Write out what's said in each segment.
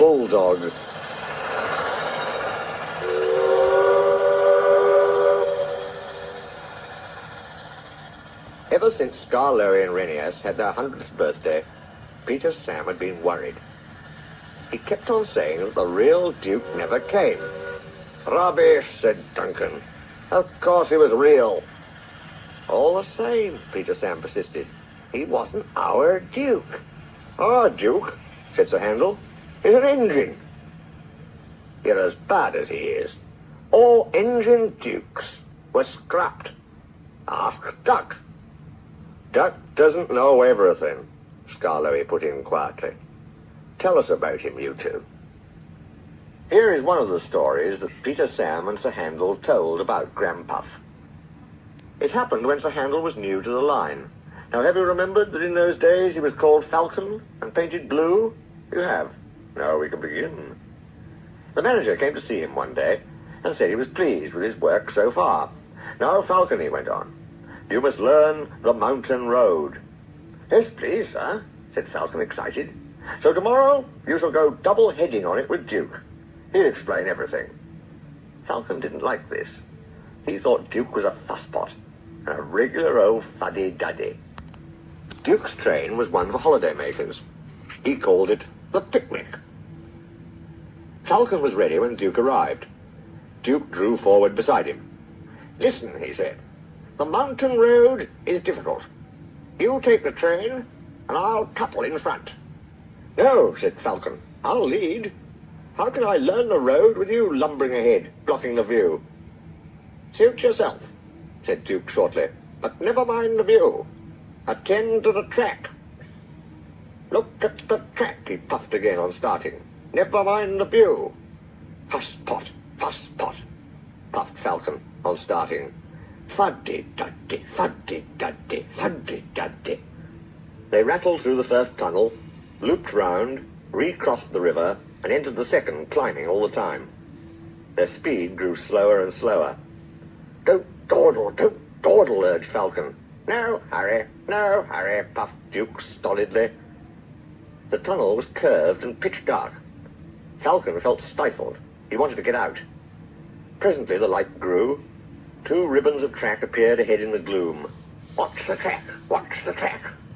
Bulldog. Ever since Scar, and Renius had their 100th birthday, Peter Sam had been worried. He kept on saying that the real Duke never came. Rubbish, said Duncan. Of course he was real. All the same, Peter Sam persisted, he wasn't our Duke. Our Duke, said Sir Handel, is an engine. You're as bad as he is. All engine dukes were scrapped. Ask Duck. Duck doesn't know everything, Scarloey put in quietly. Tell us about him, you two. Here is one of the stories that Peter Sam and Sir Handel told about Grandpuff. It happened when Sir Handel was new to the line. Now, have you remembered that in those days he was called Falcon and painted blue? You have. Now we can begin. The manager came to see him one day and said he was pleased with his work so far. Now, Falcon, he went on, you must learn the mountain road. Yes, please, sir, said Falcon, excited. So tomorrow you shall go double-heading on it with Duke. He'll explain everything. Falcon didn't like this. He thought Duke was a fusspot, a regular old fuddy-duddy. Duke's train was one for holidaymakers. He called it the picnic. Falcon was ready when Duke arrived. Duke drew forward beside him. Listen, he said, the mountain road is difficult. You take the train, and I'll couple in front. No, said Falcon, I'll lead. How can I learn the road with you lumbering ahead, blocking the view? Suit yourself, said Duke shortly, but never mind the view. Attend to the track. Look at the track, he puffed again on starting. Never mind the view. Fuss-pot, puffed Falcon on starting. Fuddy-duddy, fuddy-duddy, fuddy-duddy. They rattled through the first tunnel, looped round, recrossed the river, and entered the second, climbing all the time. Their speed grew slower and slower. Don't dawdle, urged Falcon. No hurry, puffed Duke stolidly. The tunnel was curved and pitch dark. Falcon felt stifled. He wanted to get out. Presently the light grew. 2 ribbons of track appeared ahead in the gloom. Watch the track,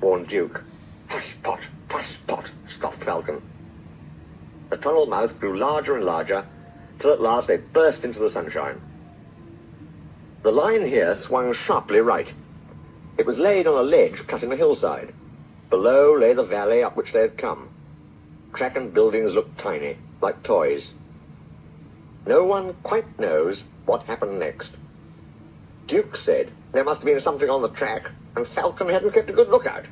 warned Duke. Puss-pot, scoffed Falcon. The tunnel mouth grew larger and larger, till at last they burst into the sunshine. The line here swung sharply right. It was laid on a ledge cut in the hillside. Below lay the valley up which they had come. Track and buildings looked tiny, like toys. No one quite knows what happened next. Duke said there must have been something on the track, and Falcon hadn't kept a good lookout.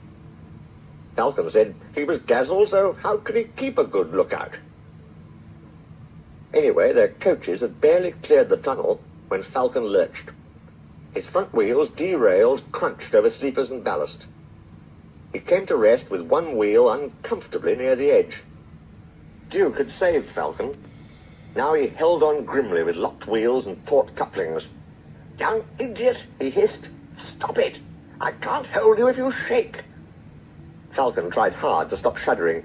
Falcon said he was dazzled, so how could he keep a good lookout? Anyway, their coaches had barely cleared the tunnel when Falcon lurched. His front wheels, derailed, crunched over sleepers and ballast. He came to rest with one wheel uncomfortably near the edge. Duke had saved Falcon. Now he held on grimly with locked wheels and taut couplings. Young idiot, he hissed. Stop it! I can't hold you if you shake. Falcon tried hard to stop shuddering.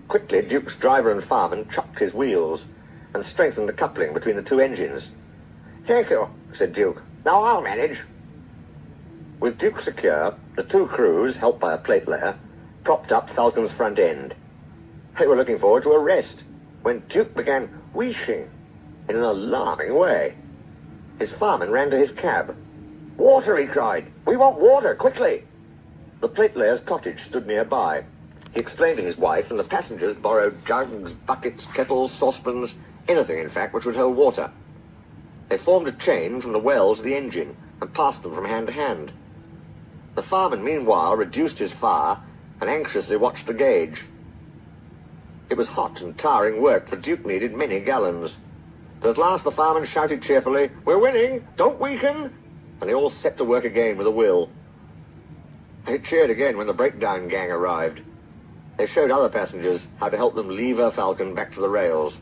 Quickly, Duke's driver and fireman chopped his wheels and strengthened the coupling between the 2 engines. Thank you, said Duke. Now I'll manage. With Duke secure, the 2 crews, helped by a plate layer, propped up Falcon's front end. They were looking forward to a rest when Duke began wheeshing in an alarming way. His fireman ran to his cab. Water, he cried. We want water, quickly. The plate layer's cottage stood nearby. He explained to his wife, and the passengers borrowed jugs, buckets, kettles, saucepans, anything, in fact, which would hold water. They formed a chain from the well to the engine and passed them from hand to hand. The fireman, meanwhile, reduced his fire and anxiously watched the gauge. It was hot and tiring work, for Duke needed many gallons. But at last the fireman shouted cheerfully, We're winning! Don't weaken! And they all set to work again with a will. They cheered again when the breakdown gang arrived. They showed other passengers how to help them lever Falcon back to the rails.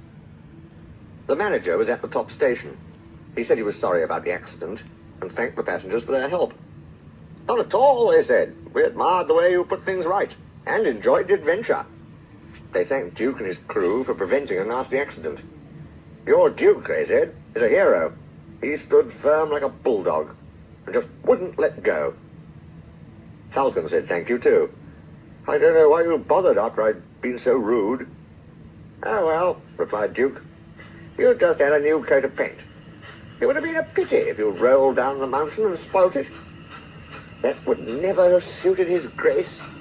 The manager was at the top station. He said he was sorry about the accident and thanked the passengers for their help. Not at all, they said. We admired the way you put things right and enjoyed the adventure. They thanked Duke and his crew for preventing a nasty accident. Your Duke, they said, is a hero. He stood firm like a bulldog and just wouldn't let go. Falcon said thank you, too. I don't know why you bothered after I'd been so rude. Oh, well, replied Duke. You just had a new coat of paint. It would have been a pity if you rolled down the mountain and spoilt it. That would never have suited his grace.